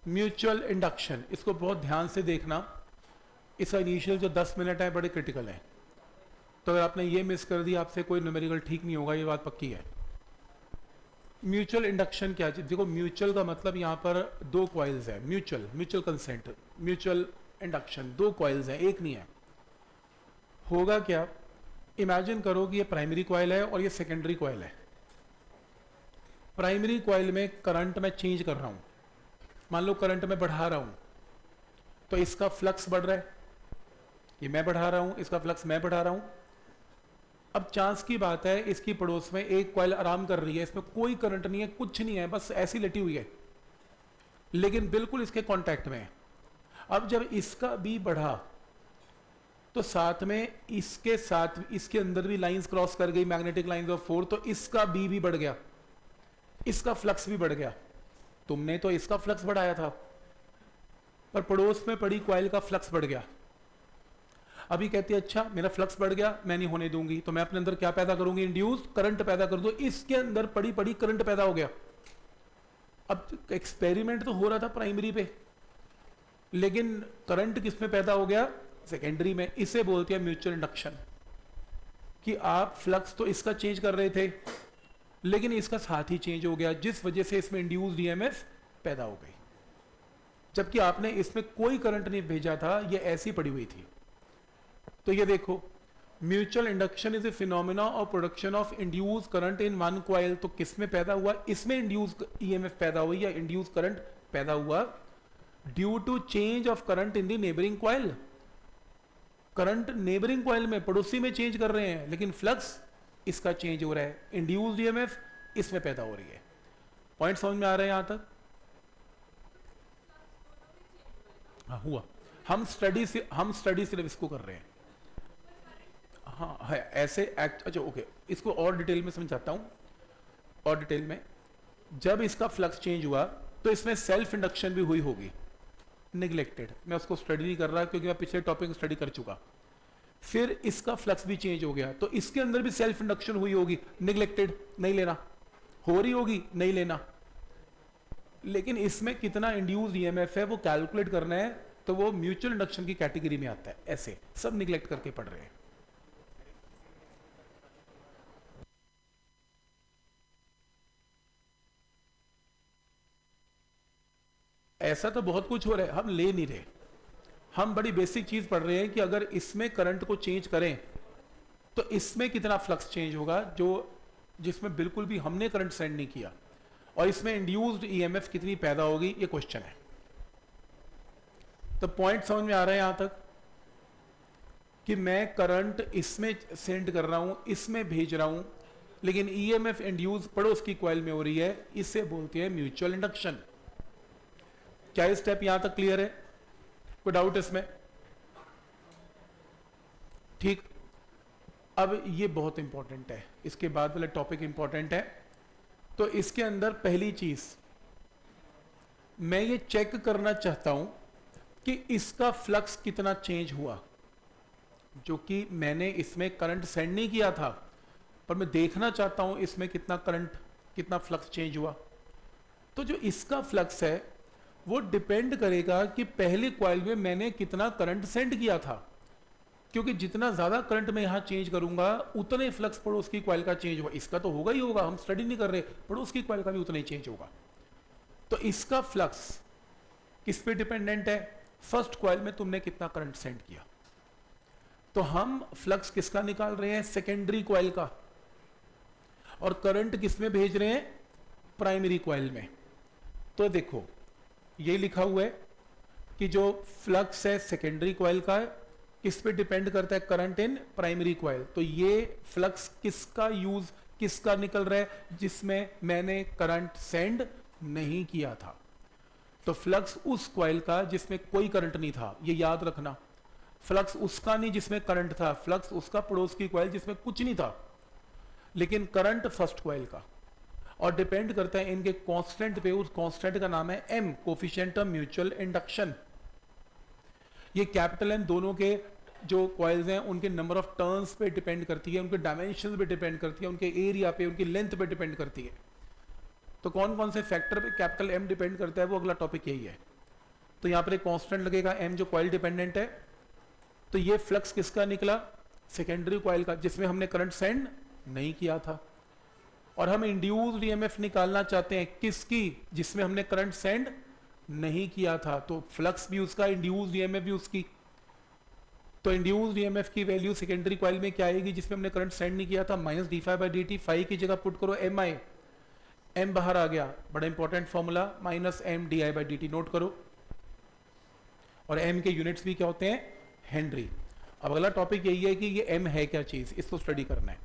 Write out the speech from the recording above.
Mutual induction, इसको बहुत ध्यान से देखना, इसका इनिशियल जो 10 मिनट है बड़े क्रिटिकल है। तो अगर आपने ये मिस कर दिया आपसे कोई न्यूमेरिकल ठीक नहीं होगा, ये बात पक्की है। म्यूचुअल इंडक्शन क्या चीज, देखो म्यूचुअल का मतलब यहाँ पर दो कॉइल्स है, mutual mutual consent, mutual induction, दो कॉइल्स है, एक नहीं है। होगा क्या, इमेजिन करो कि ये प्राइमरी कॉइल है और ये सेकेंडरी कॉइल है। प्राइमरी कॉइल में करंट मैं चेंज कर रहा हूं, मान लो करंट में बढ़ा रहा हूं, तो इसका फ्लक्स बढ़ रहा है, ये मैं बढ़ा रहा हूं, इसका फ्लक्स मैं बढ़ा रहा हूं। अब चांस की बात है इसकी पड़ोस में एक कॉइल आराम कर रही है, इसमें कोई करंट नहीं है, कुछ नहीं है, बस ऐसी लेटी हुई है, लेकिन बिल्कुल इसके कांटेक्ट में है। अब जब इसका भी बढ़ा तो साथ में इसके साथ इसके अंदर भी लाइंस क्रॉस कर गई, मैग्नेटिक लाइंस ऑफ फोर्स, तो इसका भी बढ़ गया, इसका फ्लक्स भी बढ़ गया। तुमने तो इसका फ्लक्स बढ़ाया था, पर पड़ोस में पड़ी कॉइल का फ्लक्स बढ़ गया। अभी कहती है अच्छा मेरा फ्लक्स बढ़ गया, मैं नहीं होने दूंगी, तो मैं अपने अंदर क्या पैदा करूंगी, इंड्यूस करंट पैदा कर दो। इसके अंदर पड़ी पड़ी करंट पैदा हो गया। अब एक्सपेरिमेंट तो हो रहा था प्राइमरी पे, लेकिन करंट किस में पैदा हो गया, सेकेंडरी में। इसे बोलते हैं म्यूचुअल इंडक्शन, कि आप फ्लक्स तो इसका चेंज कर रहे थे लेकिन इसका साथ ही चेंज हो गया, जिस वजह से इसमें इंड्यूस्ड ईएमएफ पैदा हो गई, जबकि आपने इसमें कोई करंट नहीं भेजा था, ये ऐसी पड़ी हुई थी। तो ये देखो, mutual induction is a phenomena of production of induced current in one coil. तो किस में पैदा हुआ, इसमें इंड्यूस्ड ईएमएफ पैदा हुई या इंड्यूस्ड करंट पैदा हुआ due to change of current in the neighbouring coil. Current neighbouring coil में पड़ोसी में चेंज कर रहे हैं, लेकिन फ्लक्स इसका चेंज हो रहा है, इंड्यूस्ड ईएमएफ इसमें पैदा हो रही है। पॉइंट समझ में आ रहे हैं यहां तक? हाँ हुआ, हम स्टडी सिर्फ इसको कर रहे हैं। हाँ है ऐसे अच्छा ओके, इसको और डिटेल में समझाता हूं, और डिटेल में। जब इसका फ्लक्स चेंज हुआ तो इसमें सेल्फ इंडक्शन भी हुई होगी, निगलेक्टेड, मैं उसको स्टडी नहीं कर रहा क्योंकि मैं पिछले टॉपिक स्टडी कर चुका। फिर इसका फ्लक्स भी चेंज हो गया, तो इसके अंदर भी सेल्फ इंडक्शन हुई होगी, निगलेक्टेड, नहीं लेना, हो रही होगी, नहीं लेना। लेकिन इसमें कितना इंड्यूस्ड ईएमएफ है वो कैलकुलेट करना है, तो वो म्यूचुअल इंडक्शन की कैटेगरी में आता है। ऐसे सब निगलेक्ट करके पढ़ रहे हैं। ऐसा तो बहुत कुछ हो रहा है, हम ले नहीं रहे, हम बड़ी बेसिक चीज पढ़ रहे हैं कि अगर इसमें करंट को चेंज करें तो इसमें कितना फ्लक्स चेंज होगा, जो जिसमें बिल्कुल भी हमने करंट सेंड नहीं किया, और इसमें इंड्यूस्ड ईएमएफ कितनी पैदा होगी, ये क्वेश्चन है। तो पॉइंट समझ में आ रहा है यहां तक, कि मैं करंट इसमें सेंड कर रहा हूं, इसमें भेज रहा हूं, लेकिन ईएमएफ इंड्यूस पड़ोस की कॉइल में हो रही है, इससे बोलते हैं म्यूचुअल इंडक्शन। क्या ये स्टेप यहां तक क्लियर है? कोई डाउट इसमें? ठीक, अब ये बहुत इंपॉर्टेंट है, इसके बाद वाला टॉपिक इंपॉर्टेंट है। तो इसके अंदर पहली चीज मैं ये चेक करना चाहता हूं कि इसका फ्लक्स कितना चेंज हुआ, जो कि मैंने इसमें करंट सेंड नहीं किया था, पर मैं देखना चाहता हूं इसमें कितना करंट, कितना फ्लक्स चेंज हुआ। तो जो इसका फ्लक्स है वो डिपेंड करेगा कि पहली कॉइल में मैंने कितना करंट सेंड किया था, क्योंकि जितना ज्यादा करंट मैं यहां चेंज करूंगा उतने फ्लक्स पड़ोस की कॉइल का चेंज होगा। इसका तो होगा ही होगा, हम स्टडी नहीं कर रहे, पड़ोस की कॉइल का भी उतना ही चेंज होगा। तो इसका फ्लक्स किस पे डिपेंडेंट है, फर्स्ट कॉइल में तुमने कितना करंट सेंड किया। तो हम फ्लक्स किसका निकाल रहे हैं, सेकेंडरी कॉइल का, और करंट किस में भेज रहे हैं, प्राइमरी कॉइल में। तो देखो ये लिखा हुआ है कि जो फ्लक्स है सेकेंडरी कॉइल का है, किस पे डिपेंड करता है, करंट इन प्राइमरी कॉइल। तो ये फ्लक्स किसका यूज, किसका निकल रहा है, जिसमें मैंने करंट सेंड नहीं किया था। तो फ्लक्स उस कॉइल का जिसमें कोई करंट नहीं था, ये याद रखना। फ्लक्स उसका नहीं जिसमें करंट था, फ्लक्स उसका पड़ोस की कॉइल जिसमें कुछ नहीं था, लेकिन करंट फर्स्ट कॉइल का। और डिपेंड करता है इनके कांस्टेंट पे, उस कांस्टेंट का नाम है M, coefficient of mutual induction. ये कैपिटल एम दोनों के जो कॉइल्स हैं उनके नंबर ऑफ टर्न्स पे डिपेंड करती है, उनके डायमेंशन पे डिपेंड करती है, उनके एरिया पे, उनकी लेंथ पे डिपेंड करती है। तो कौन कौन से फैक्टर पे कैपिटल एम डिपेंड करता है, वो अगला टॉपिक यही है। तो यहाँ पर एक कांस्टेंट लगेगा m जो कॉइल डिपेंडेंट है। तो ये फ्लक्स किसका निकला, सेकेंडरी कॉइल का, जिसमें हमने करंट सेंड नहीं किया था। और हम इंड्यूस्ड ईएमएफ निकालना चाहते हैं किसकी, जिसमें हमने करंट सेंड नहीं किया था। तो फ्लक्स भी उसका, इंड्यूस्ड ईएमएफ भी उसकी। तो इंड्यूस्ड ईएमएफ की वैल्यू सेकेंडरी कॉइल में क्या आएगी, जिसमें हमने करंट सेंड नहीं किया था, minus d phi by d t. Phi की जगह पुट करो एम आई, एम बाहर आ गया, बड़ा important formula, minus M d I by d t, note करो। और एम के यूनिट्स भी क्या होते हैं, हेनरी। अब अगला टॉपिक यही है कि ये एम है क्या चीज, इसको स्टडी करना है।